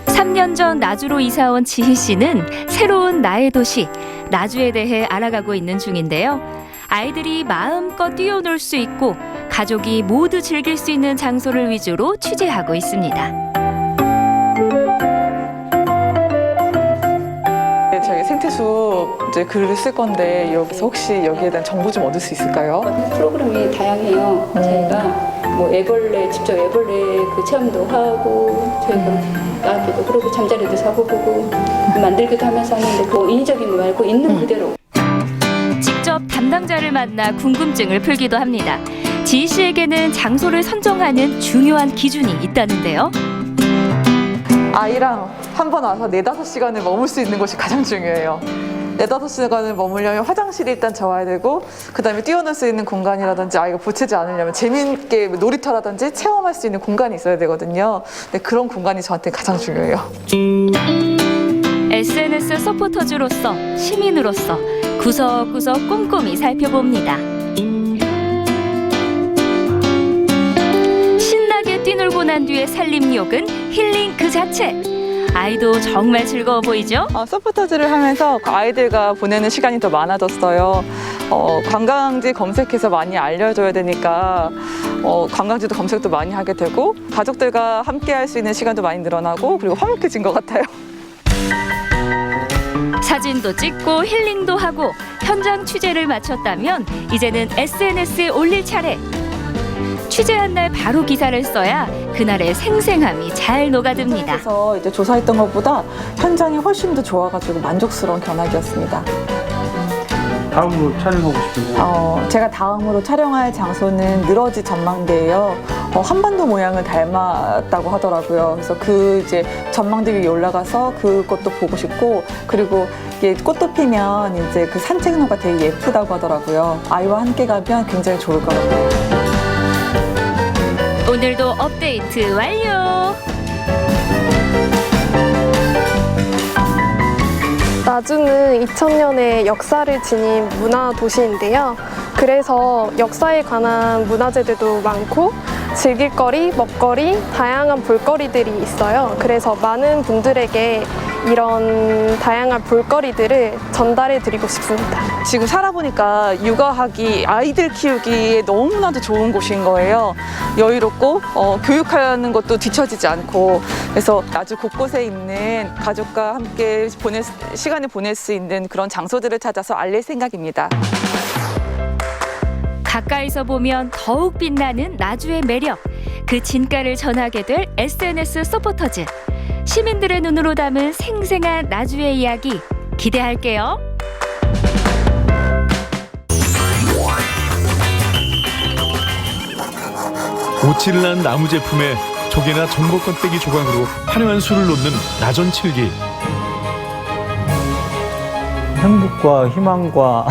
3년 전 나주로 이사 온 지희 씨는 새로운 나의 도시 나주에 대해 알아가고 있는 중인데요. 아이들이 마음껏 뛰어놀 수 있고 가족이 모두 즐길 수 있는 장소를 위주로 취재하고 있습니다. 저희 생태숲 이제 글을 쓸 건데 여기서 혹시 여기에 대한 정보 좀 얻을 수 있을까요? 프로그램이 다양해요. 저희가 뭐 직접 애벌레 그 체험도 하고 저희가 나기도 그러고 잠자리도 잡아보고 만들기도 하면서 하는데 그 인위적인 거 말고 있는 그대로. 직접 담당자를 만나 궁금증을 풀기도 합니다. 지희 씨에게는 장소를 선정하는 중요한 기준이 있다는데요. 아이랑 한 번 와서 4-5시간을 머물 수 있는 곳이 가장 중요해요. 4-5시간을 머물려면 화장실이 일단 좋아야 되고 그 다음에 뛰어놀 수 있는 공간이라든지 아이가 보채지 않으려면 재미있게 놀이터라든지 체험할 수 있는 공간이 있어야 되거든요. 근데 그런 공간이 저한테 가장 중요해요. SNS 서포터즈로서 시민으로서 구석구석 꼼꼼히 살펴봅니다. 신나게 뛰놀고 난 뒤의 산림욕은 힐링 그 자체. 아이도 정말 즐거워 보이죠? 서포터즈를 하면서 아이들과 보내는 시간이 더 많아졌어요. 관광지 검색해서 많이 알려줘야 되니까 관광지도 검색도 많이 하게 되고 가족들과 함께 할 수 있는 시간도 많이 늘어나고 그리고 화목해진 것 같아요. 사진도 찍고 힐링도 하고 현장 취재를 마쳤다면 이제는 SNS에 올릴 차례. 취재한 날 바로 기사를 써야 그날의 생생함이 잘 녹아듭니다. 그래서 이제 조사했던 것보다 현장이 훨씬 더 좋아가지고 만족스러운 견학이었습니다. 다음으로 촬영하고 싶은데? 제가 다음으로 촬영할 장소는 늘어지 전망대예요. 한반도 모양을 닮았다고 하더라고요. 그래서 그 이제 전망대 위에 올라가서 그것도 보고 싶고, 그리고 이게 꽃도 피면 이제 그 산책로가 되게 예쁘다고 하더라고요. 아이와 함께 가면 굉장히 좋을 것 같아요. 오늘도 업데이트 완료! 나주는 2000년에 역사를 지닌 문화 도시인데요. 그래서 역사에 관한 문화재들도 많고 즐길거리, 먹거리, 다양한 볼거리들이 있어요. 그래서 많은 분들에게 이런 다양한 볼거리들을 전달해 드리고 싶습니다. 지금 살아보니까 육아하기, 아이들 키우기에 너무나도 좋은 곳인 거예요. 여유롭고 교육하는 것도 뒤처지지 않고, 그래서 아주 곳곳에 있는 가족과 함께 시간을 보낼 수 있는 그런 장소들을 찾아서 알릴 생각입니다. 가까이서 보면 더욱 빛나는 나주의 매력, 그 진가를 전하게 될 SNS 서포터즈. 시민들의 눈으로 담은 생생한 나주의 이야기 기대할게요. 오칠난 나무 제품에 조개나 전복 껍데기 조각으로 화려한 술을 놓는 나전칠기. 행복과 희망과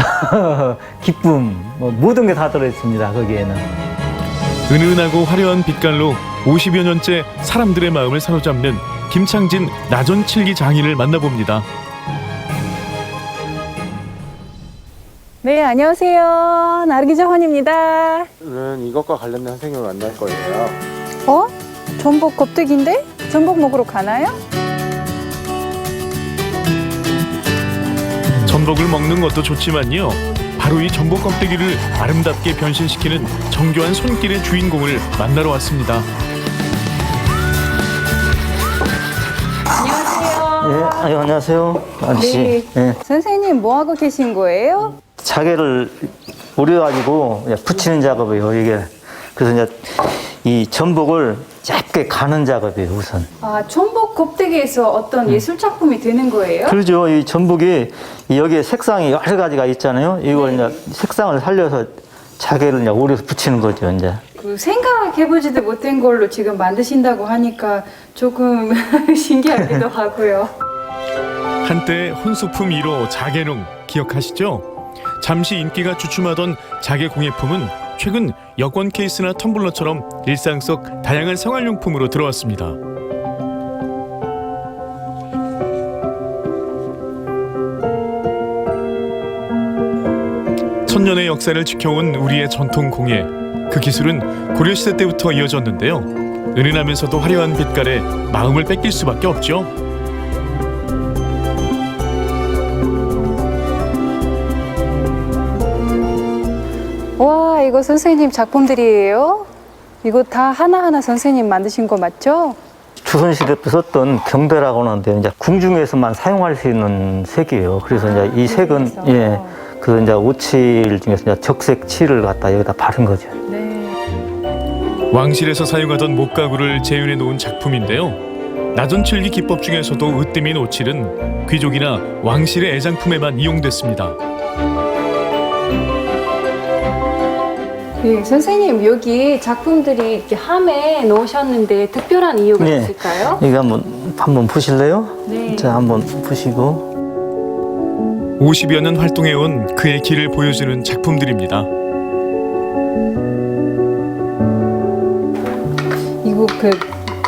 기쁨, 모든 게 다 들어있습니다. 거기에는. 은은하고 화려한 빛깔로 50여 년째 사람들의 마음을 사로잡는 김창진 나전칠기 장인을 만나봅니다. 네, 안녕하세요. 나르기자 헌입니다. 오늘은 이것과 관련된 선생님을 만날 거예요. 전복 껍데기인데? 전복 먹으러 가나요? 전복을 먹는 것도 좋지만요. 바로 이 전복 껍데기를 아름답게 변신시키는 정교한 손길의 주인공을 만나러 왔습니다. 예, 안녕하세요. 아저씨. 네. 예. 선생님, 뭐 하고 계신 거예요? 자개를 우려가지고 붙이는 작업이에요, 이게. 그래서 이제 이 전복을 짧게 가는 작업이에요, 우선. 전복 껍데기에서 어떤 예술 작품이 되는 거예요? 그렇죠. 이 전복이 여기에 색상이 여러 가지가 있잖아요. 이걸 이제 색상을 살려서 자개를 이제 오려서 붙이는 거죠, 이제. 생각해보지도 못한 걸로 지금 만드신다고 하니까 조금 신기하기도 하고요. 한때 혼수품 1호 자개농 기억하시죠? 잠시 인기가 주춤하던 자개 공예품은 최근 여권 케이스나 텀블러처럼 일상 속 다양한 생활용품으로 들어왔습니다. 천년의 역사를 지켜온 우리의 전통 공예. 그 기술은 고려시대 때부터 이어졌는데요. 은은하면서도 화려한 빛깔에 마음을 뺏길 수밖에 없죠. 와, 이거 선생님 작품들이에요? 이거 다 하나하나 선생님 만드신 거 맞죠? 조선시대 때 썼던 경배라고 하는데 이제 궁중에서만 사용할 수 있는 색이에요. 그래서 이제 이 색은 그 이제 오칠 중에서 이제 적색 칠을 갖다 여기다 바른 거죠. 왕실에서 사용하던 목가구를 재현해 놓은 작품인데요. 나전칠기 기법 중에서도 으뜸인 오칠은 귀족이나 왕실의 애장품에만 이용됐습니다. 네, 선생님 여기 작품들이 이렇게 함에 놓으셨는데 특별한 이유가 있을까요? 이거 한번 보실래요? 네. 자, 한번 보시고. 50여 년 활동해온 그의 길을 보여주는 작품들입니다. 이거 그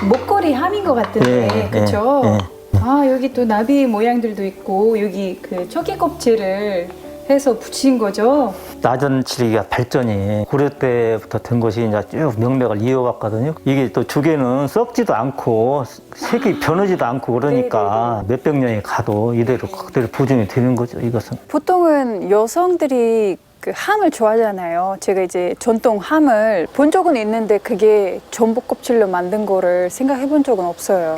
목걸이 함인 것 같은데, 그렇죠? 여기 또 나비 모양들도 있고 여기 그 초기 껍질을 해서 붙인 거죠. 나전칠기가 발전이 고려 때부터 된 것이 이제 쭉 명맥을 이어왔거든요. 이게 또 조개는 썩지도 않고 색이 변하지도 않고 그러니까 몇백 년이 가도 이대로 그대로 보존이 되는 거죠. 이것은. 보통은 여성들이 그 함을 좋아하잖아요. 제가 이제 전통 함을 본 적은 있는데 그게 전복 껍질로 만든 거를 생각해 본 적은 없어요.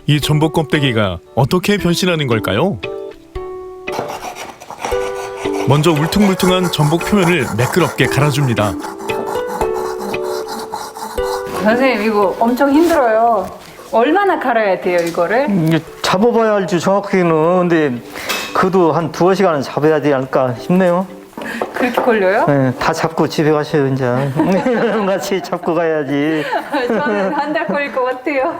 이 전복 껍데기가 어떻게 변신하는 걸까요? 먼저 울퉁불퉁한 전복 표면을 매끄럽게 갈아줍니다. 선생님 이거 엄청 힘들어요. 얼마나 갈아야 돼요 이거를? 이게 잡아봐야 알지 정확하게는. 근데 그도 한 2시간은 잡아야 되지 않을까 싶네요. 그렇게 걸려요? 네, 다 잡고 집에 가셔요 이제. 같이 잡고 가야지. 저는 한 달 걸릴 것 같아요.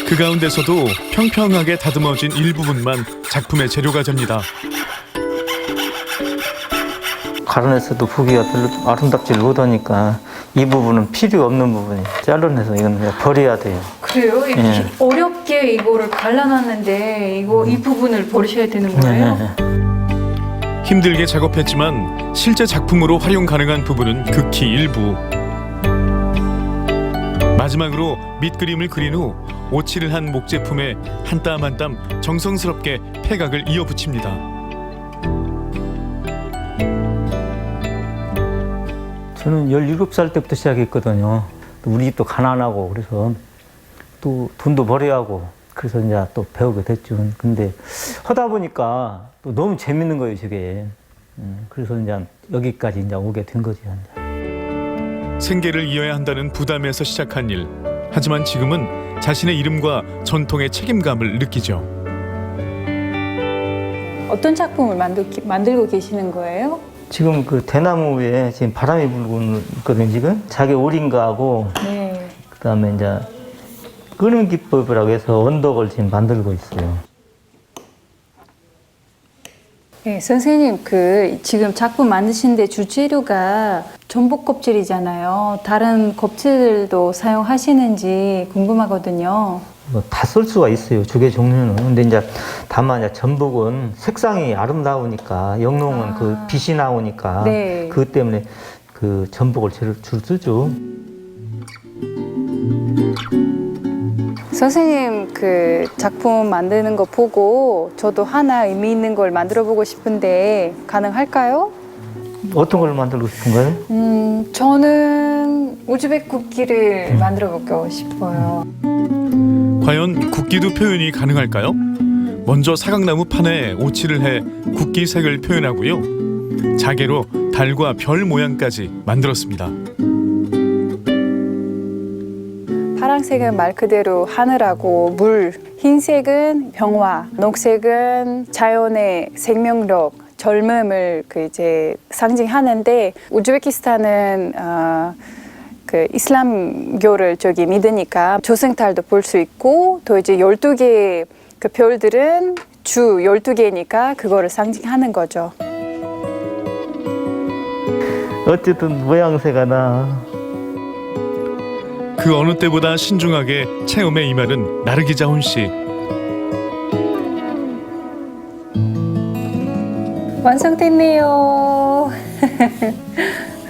그 가운데서도 평평하게 다듬어진 일부분만 작품의 재료가 됩니다. 갈아냈어도 보기가 별로 아름답지 못하니까 이 부분은 필요 없는 부분이 잘라내서 이건 그냥 버려야 돼요. 그래요? 이렇게 예. 어렵게 이거를 갈라놨는데 이 부분을 버리셔야 되는 거예요? 힘들게 작업했지만 실제 작품으로 활용 가능한 부분은 극히 일부. 마지막으로 밑그림을 그린 후 오칠을 한 목제품에 한 땀 한 땀 정성스럽게 패각을 이어붙입니다. 저는 17살 때부터 시작했거든요. 또 우리 집도 가난하고 그래서 또 돈도 벌어야 하고 그래서 이제 또 배우게 됐죠. 근데 하다 보니까 또 너무 재밌는 거예요, 저게. 그래서 이제 여기까지 이제 오게 된 거죠. 생계를 이어야 한다는 부담에서 시작한 일. 하지만 지금은 자신의 이름과 전통의 책임감을 느끼죠. 어떤 작품을 만들고 계시는 거예요? 지금 그 대나무에 지금 바람이 불고 있거든요, 지금. 자개 오린가하고 네. 그다음에 이제 끄는 기법이라고 해서 언덕을 지금 만들고 있어요. 네, 선생님 지금 작품 만드시는데 주재료가 전복 껍질이잖아요. 다른 껍질도 사용하시는지 궁금하거든요. 뭐 다 쓸 수가 있어요, 조개 종류는. 근데 이제 다만 이제 전복은 색상이 아름다우니까 영롱은 그 빛이 나오니까 네. 그것 때문에 그 전복을 줄 쓰죠. 선생님 작품 만드는 거 보고 저도 하나 의미 있는 걸 만들어 보고 싶은데 가능할까요? 어떤 걸 만들고 싶은가요? 저는 우즈벡 국기를 만들어 보고 싶어요. 과연 국기도 표현이 가능할까요? 먼저 사각나무 판에 오칠을 해 국기 색을 표현하고요. 자개로 달과 별 모양까지 만들었습니다. 파란색은 말 그대로 하늘하고 물, 흰색은 평화, 녹색은 자연의 생명력, 젊음을 상징하는데 우즈베키스탄은 이슬람교를 믿으니까 조승달도 볼 수 있고 또 이제 12개 그 별들은 주 12개니까 그거를 상징하는 거죠. 어쨌든 모양새가 나. 그 어느 때보다 신중하게 체험에 임하는 나르기자훈 씨. 완성됐네요.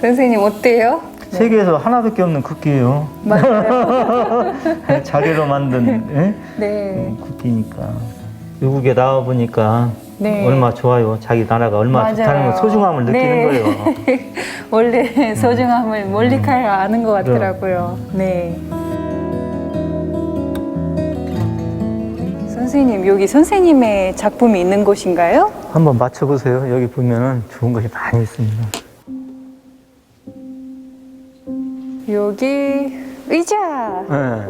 선생님 어때요? 세계에서 하나밖에 없는 국기예요. 맞아요. 자개로 만든 네. 국기니까. 외국에 나와 보니까 네. 얼마 좋아요. 자기 나라가 얼마 맞아요. 좋다는 소중함을 느끼는 네. 거예요. 원래 소중함을 멀리까지 아는 것 같더라고요. 네. 선생님, 여기 선생님의 작품이 있는 곳인가요? 한번 맞춰보세요. 여기 보면은 좋은 것이 많이 있습니다. 여기 의자. 네.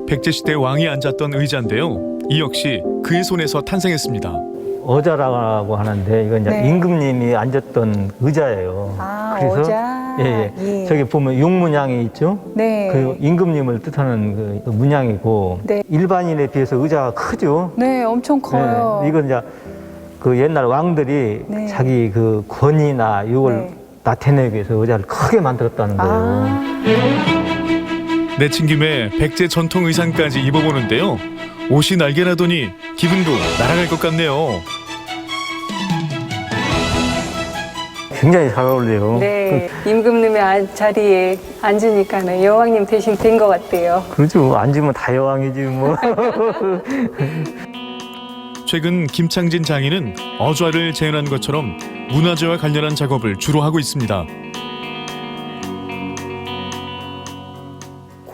백제시대 왕이 앉았던 의자인데요. 이 역시 그의 손에서 탄생했습니다. 어자라고 하는데 이건 이제 네. 임금님이 앉았던 의자예요. 아, 그래서 어자. 예. 저기 보면 용문양이 있죠. 네. 그 임금님을 뜻하는 그 문양이고 네. 일반인에 비해서 의자가 크죠. 네, 엄청 커요. 네. 이건 이제 그 옛날 왕들이 네. 자기 그 권위나 이걸 네. 나타내기 위해서 의자를 크게 만들었다는 거예요. 아. 내친 김에 백제 전통 의상까지 입어보는데요. 옷이 날개라더니 기분도 날아갈 것 같네요. 굉장히 잘 어울려요. 네, 임금님의 자리에 앉으니까 여왕님 대신 된 것 같아요. 그렇죠. 앉으면 다 여왕이지 뭐. 최근 김창진 장인은 어좌를 재현한 것처럼 문화재와 관련한 작업을 주로 하고 있습니다.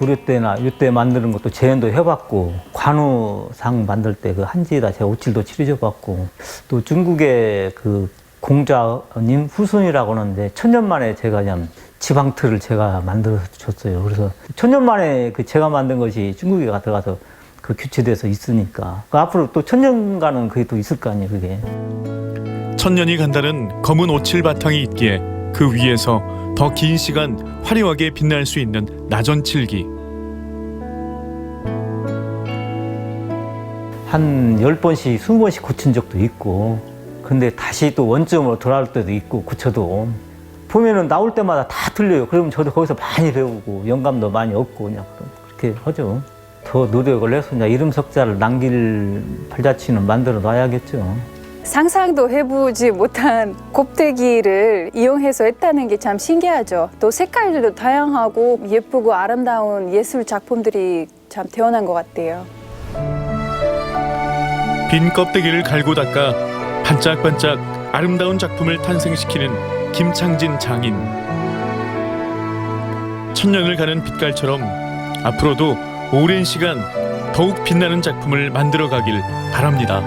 고려 때나 이때 만드는 것도 재현도 해봤고, 관우상 만들 때 그 한지에다 제가 오칠도 칠해줘봤고, 또 중국의 그 공자님 후손이라고 하는데 천년 만에 제가 그냥 지방틀을 제가 만들어 줬어요. 그래서 천년 만에 그 제가 만든 것이 중국에 들어가서 그 교체돼서 있으니까 그 앞으로 또 천년간은 그게 또 있을 거 아니에요, 그게. 천년이 간다는 검은 오칠 바탕이 있기에 그 위에서 더 긴 시간 화려하게 빛날 수 있는 나전칠기. 한 10번씩, 20번씩 고친 적도 있고, 근데 다시 또 원점으로 돌아올 때도 있고, 고쳐도. 보면은 나올 때마다 다 틀려요. 그러면 저도 거기서 많이 배우고, 영감도 많이 얻고, 그냥 그렇게 하죠. 더 노력을 해서 그냥 이름 석자를 남길 팔자취는 만들어 놔야겠죠. 상상도 해보지 못한 곱대기를 이용해서 했다는 게 참 신기하죠. 또 색깔도 다양하고 예쁘고 아름다운 예술 작품들이 참 태어난 것 같아요. 빈 껍데기를 갈고 닦아 반짝반짝 아름다운 작품을 탄생시키는 김창진 장인. 천년을 가는 빛깔처럼 앞으로도 오랜 시간 더욱 빛나는 작품을 만들어 가길 바랍니다.